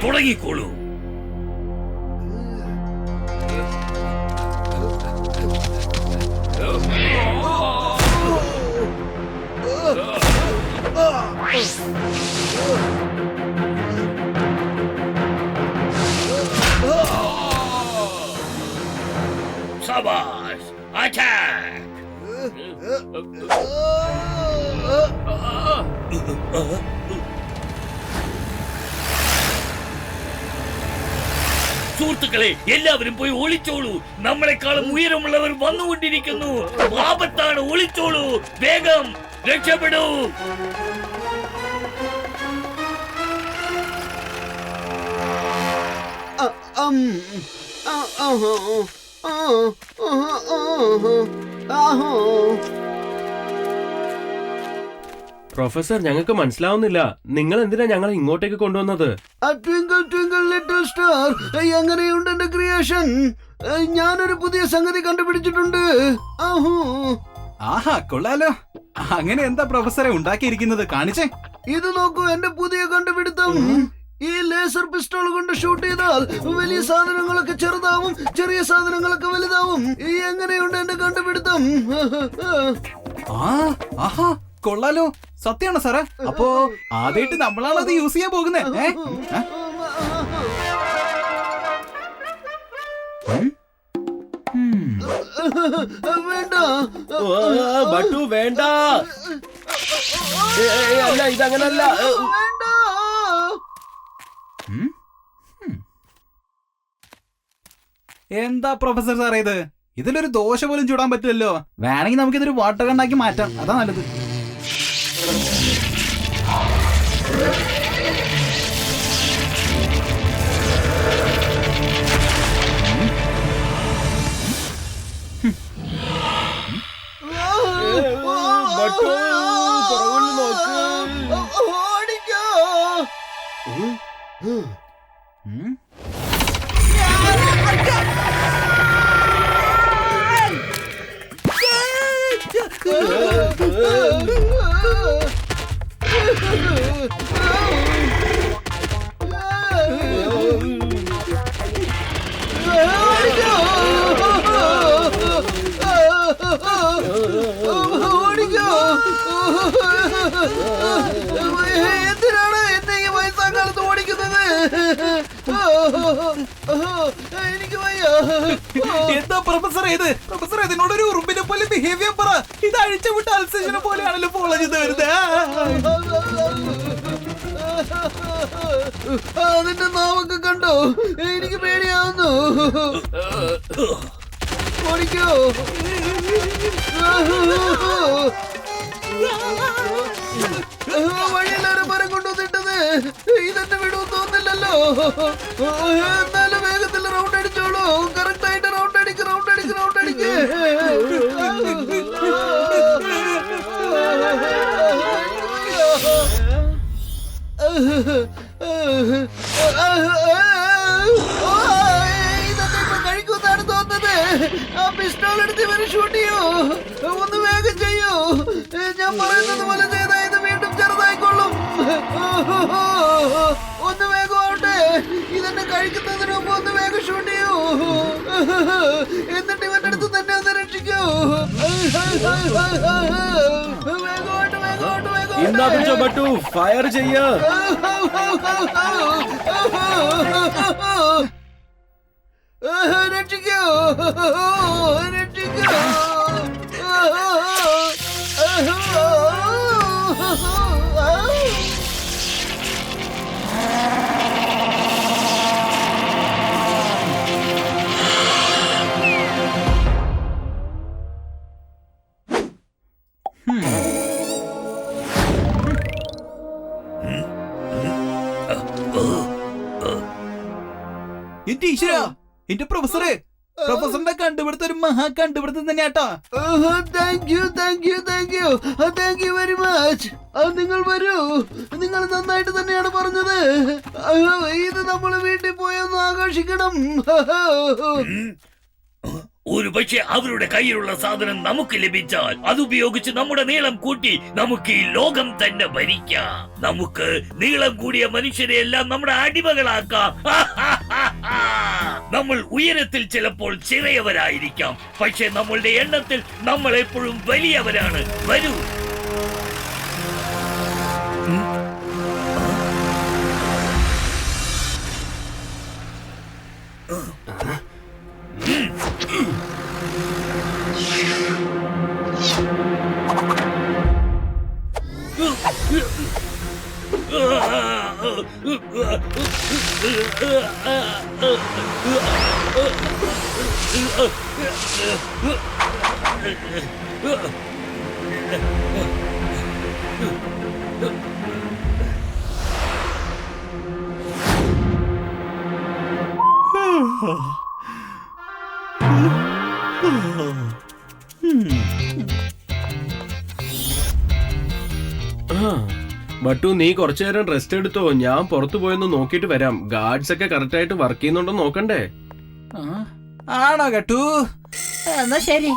തുടങ്ങിക്കോളൂ. ശബാഷ്, attack! സുഹൃത്തുക്കളെ, എല്ലാവരും പോയി ഒളിച്ചോളൂ. നമ്മളെക്കാളും ഉയരമുള്ളവർ വന്നുകൊണ്ടിരിക്കുന്നു. ആപത്താണ്, ഒളിച്ചോളൂ. വേഗം രക്ഷപ്പെടൂ. പ്രൊഫസർ, ഞങ്ങൾക്ക് മനസ്സിലാവുന്നില്ല, നിങ്ങൾ എന്തിനാ ഞങ്ങളെ ഇങ്ങോട്ടേക്ക് കൊണ്ടുവന്നത്? എങ്ങനെയുണ്ട് എന്റെ ക്രിയേഷൻ? ഞാനൊരു പുതിയ സംഗതി കണ്ടുപിടിച്ചിട്ടുണ്ട്. ആഹാ, കൊള്ളാലോ. അങ്ങനെ എന്താ പ്രൊഫസറെ ഉണ്ടാക്കിയിരിക്കുന്നത്? കാണിച്ചേ. ഇത് നോക്കൂ, എന്റെ പുതിയ കണ്ടുപിടുത്തം. ഈ ലേസർ പിസ്റ്റോൾ കൊണ്ട് ഷൂട്ട് ചെയ്താൽ വലിയ സാധനങ്ങളൊക്കെ ചെറുതാവും, ചെറിയ സാധനങ്ങളൊക്കെ വലുതാവും. എങ്ങനെയുണ്ട് എന്റെ കണ്ടുപിടുത്തം? ആഹാ, കൊള്ളാലോ. സത്യമാണോ സാറേ? അപ്പോ ആദ്യമായിട്ട് നമ്മളാണ് അത് യൂസ് ചെയ്യാൻ പോകുന്നത്. വേണ്ട ബട്ടു, വേണ്ട. അല്ല, ഇതങ്ങനല്ല. വേണ്ട. എന്താ പ്രൊഫസർ സാറേ ഇത്? ഇതിലൊരു ദോശ പോലും ചൂടാൻ പറ്റില്ലല്ലോ. വേണമെങ്കിൽ നമുക്ക് ഇതൊരു വാട്ടർ ഗണ്ണാക്കി മാറ്റാം. അതാ നല്ലത്. ഓടിക്കോ. എന്തിനാണ് എന്നെ ഈ വയസ്സാകാലത്ത് ഓടിക്കുന്നത്? എനിക്ക് വയ്യ. എന്താ പ്രൊഫസർ ഇത്? പ്രൊഫസർ ഇതിനോടൊരു ഉറുമ്പിനെ പോലെ ബിഹേവിയർ പറ. ഇത് അഴിച്ചുവിട്ട അൽസേഷനെ പോലെയാണല്ലോ ഫോളോ ചെയ്ത് വരുന്നത്. അതിന്റെ നാവൊക്കെ കണ്ടോ? എനിക്ക് പേടിയാവുന്നു. ഓടിക്കോ. വഴിയെല്ലാരും മരം കൊണ്ടുവന്നിട്ടത്. ഇതെന്നെ വിടുമെന്ന് തോന്നില്ലല്ലോ. എന്നാലും വേഗത്തിൽ റൗണ്ട് അടിച്ചോളൂ. കറക്റ്റ് ആയിട്ട് റൗണ്ട് അടിക്ക്, റൗണ്ട് അടിക്ക്, റൗണ്ട് അടിക്ക്. ഇതൊക്കെ ഇപ്പൊ കഴിക്കുന്നാണ് തോന്നുന്നത്. ആ പിസ്റ്റോൾ എടുത്ത് ഇവര് ഷൂട്ട് ചെയ്യൂ. ഒന്ന് വേഗം ചെയ്യൂ. ഞാൻ പറയുന്നത് പോലെ ചെയ്താൽ ഇത് വീണ്ടും ചെറുതായിക്കൊള്ളും. ഒന്ന് വേഗം ആവട്ടെ. ഇതെന്നെ കഴിക്കുന്നതിന് മുമ്പ് ഒന്ന് വേഗം ഷൂട്ട് ചെയ്യൂ. എന്നിട്ട് ഇവന്റെ അടുത്ത് തന്നെ ഒന്ന് രക്ഷിക്കൂ. വേഗമായിട്ട്, വേഗമായിട്ട്, വേഗം ബട്ടു, ഫയർ ചെയ്യ. രക്ഷിക്കൂ, രക്ഷിക്കൂ. എന്റെ ഈശ്വര, എന്റെ പ്രൊഫസറെ, പ്രൊഫസറിന്റെ കണ്ടുപിടുത്ത ഒരു മഹാ കണ്ടുപിടുത്തം തന്നെയാട്ടോ. Thank you, thank you, thank you, thank you very much. നിങ്ങൾ വരൂ. നിങ്ങൾ നന്നായിട്ട് തന്നെയാണ് പറഞ്ഞത്. ഇത് നമ്മൾ വീട്ടിൽ പോയൊന്ന് ആഘോഷിക്കണം. ഒരു പക്ഷെ അവരുടെ കയ്യിലുള്ള സാധനം നമുക്ക് ലഭിച്ചാൽ അതുപയോഗിച്ച് നമ്മുടെ നീളം കൂട്ടി നമുക്ക് ഈ ലോകം തന്നെ ഭരിക്കാം. നമുക്ക് നീളം കൂടിയ മനുഷ്യരെ എല്ലാം നമ്മുടെ അടിമകളാക്കാം. നമ്മൾ ഉയരത്തിൽ ചിലപ്പോൾ ചെറിയവരായിരിക്കാം, പക്ഷെ നമ്മളുടെ എണ്ണത്തിൽ നമ്മൾ എപ്പോഴും വലിയവരാണ്. വരൂ. ബട്ടു, നീ കുറച്ചു നേരം റെസ്റ്റ് എടുത്തോ. ഞാൻ പുറത്തു പോയൊന്ന് നോക്കിയിട്ട് വരാം. ഗാർഡ്സ് ഒക്കെ കറക്റ്റ് ആയിട്ട് വർക്ക് ചെയ്യുന്നുണ്ടോ നോക്കണ്ടേ? ആണോ കേട്ടു? എന്നാ ശരി.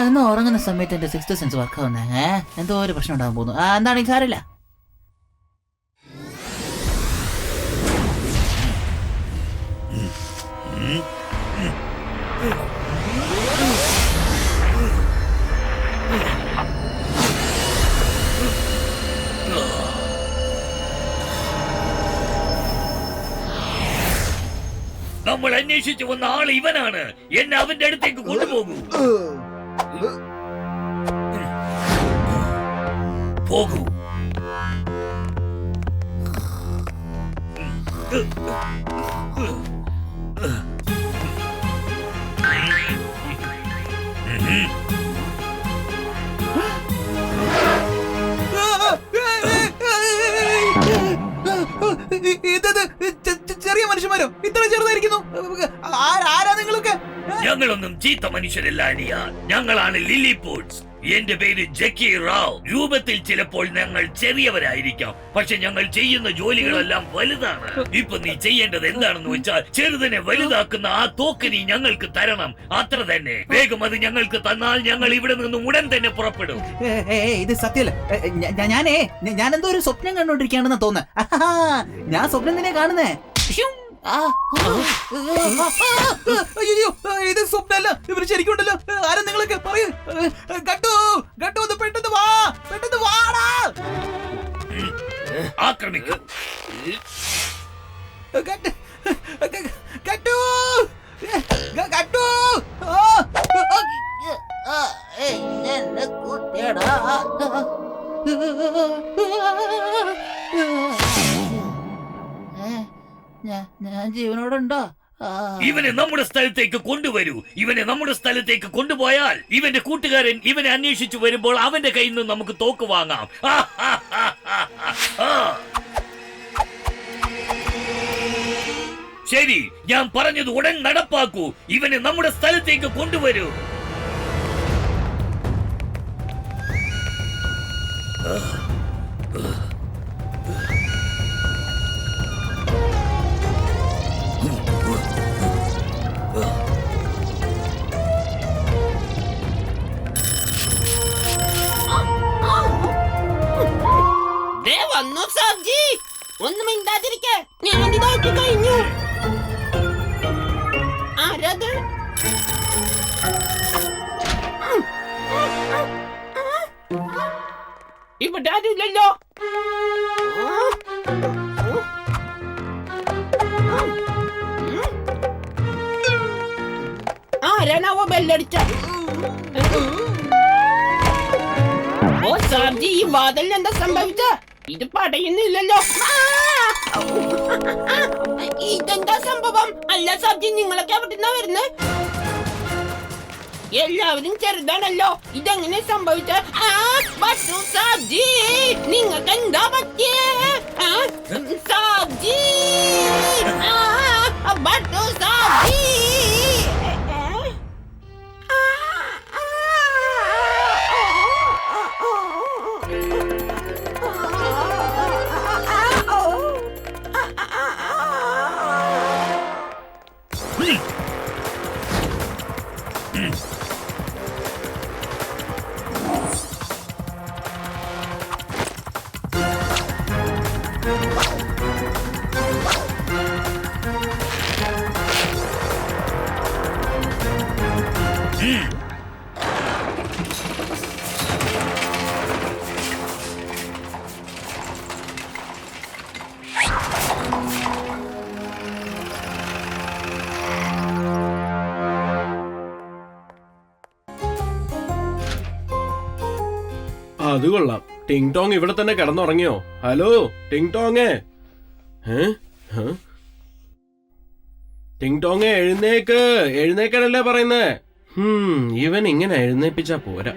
എന്നാ ഉറങ്ങുന്ന സമയത്ത് എന്റെ സിക്സ്ത് സെൻസ് വർക്ക് ആവുന്നേ. എന്തോ ഒരു പ്രശ്നം ഉണ്ടാകാൻ പോകുന്നു. എന്താണെങ്കിൽ സാറില്ല. നമ്മൾ അന്വേഷിച്ചു വന്ന ആള് ഇവനാണ്. എന്നെ അവന്റെ അടുത്തേക്ക് കൊണ്ടുപോകൂ. പോകൂ. ഇതത് ചെറിയ മനുഷ്യന്മാരോ? ഇത്ര ചെറുതായിരിക്കുന്നു. ആരാ നിങ്ങളൊക്കെ? ഞങ്ങളൊന്നും ചീത്ത മനുഷ്യരല്ല അനിയ. ഞങ്ങളാണ് ലില്ലിപുട്സ്. എന്റെ പേര് ജക്കി റാവ്. രൂപത്തിൽ ചിലപ്പോൾ ഞങ്ങൾ ചെറിയവരായിരിക്കാം, പക്ഷെ ഞങ്ങൾ ചെയ്യുന്ന ജോലികളെല്ലാം വലുതാണ്. ഇപ്പൊ നീ ചെയ്യേണ്ടത് എന്താണെന്ന് വെച്ചാൽ ചെറുതിനെ വലുതാക്കുന്ന ആ തോക്ക് നീ ഞങ്ങൾക്ക് തരണം. അത്ര തന്നെ. വേഗം അത് ഞങ്ങൾക്ക് തന്നാൽ ഞങ്ങൾ ഇവിടെ നിന്ന് ഉടൻ തന്നെ പുറപ്പെടും. ഇത് സത്യല്ല. ഞാനെന്തോ ഒരു സ്വപ്നം കണ്ടോണ്ടിരിക്കുകയാണെന്ന് തോന്നുന്നു. ഞാൻ സ്വപ്നം തന്നെ കാണുന്നേ. അയ്യോ, ഇത് സ്വപ്നല്ല. ഇവര് ശരിക്കുണ്ടല്ലോ. ആരും നിങ്ങളൊക്കെ പറയൂ. കട്ടു ഒന്ന് പെട്ടെന്ന് വാ, പെട്ടെന്ന് വാടാ. ആക്രമിക്കൂ. കട്ടു കട്ടു. ഞാൻ ജീവനോടുണ്ടോ? ഇവനെ നമ്മുടെ സ്ഥലത്തേക്ക് കൊണ്ടുവരൂ. ഇവനെ നമ്മുടെ സ്ഥലത്തേക്ക് കൊണ്ടുപോയാൽ ഇവന്റെ കൂട്ടുകാരൻ ഇവനെ അന്വേഷിച്ചു വരുമ്പോൾ അവന്റെ കയ്യിൽ നിന്ന് നമുക്ക് തോക്ക് വാങ്ങാം. ശരി, ഞാൻ പറഞ്ഞത് ഉടൻ നടപ്പാക്കൂ. ഇവനെ നമ്മുടെ സ്ഥലത്തേക്ക് കൊണ്ടുവരൂ. വന്നു സാബ്ജി. ഒന്നും മിണ്ടാതിരിക്കെ. ഞാൻ ഇതാക്കി കഴിഞ്ഞു. ആരത്? ഇവിടെ ആരുമില്ലല്ലോ. ആരാണാവോ ബെല്ലടിച്ച? ഓ സാബ്ജി, ഈ വാതിലിന് എന്താ സംഭവിച്ച? ഇത് പടയുന്നില്ലല്ലോ. ഇതെന്താ സംഭവം? അല്ല സാബ്ജി, നിങ്ങളൊക്കെ എവിടുന്നാ വരുന്നത്? എല്ലാവരും ചെറുതാണല്ലോ. ഇതെങ്ങനെ സംഭവിച്ച? സാബ്ജി, നിങ്ങൾക്ക് എന്താ പറ്റിയേ? സാബ്ജി, ബട്ടു സാബ്ജി. അത് കൊള്ളാം. ടിങ് ടോങ് ഇവിടെ തന്നെ കിടന്നുറങ്ങിയോ? ഹലോ ടിങ് ടോങ്ങേ. ടിങ് ടോങ്ങേ, എഴുന്നേക്ക്. എഴുന്നേക്കാനല്ലേ പറയുന്നേ? ഇവൻ ഇങ്ങനെ എഴുന്നേപ്പിച്ചാ പോരാ.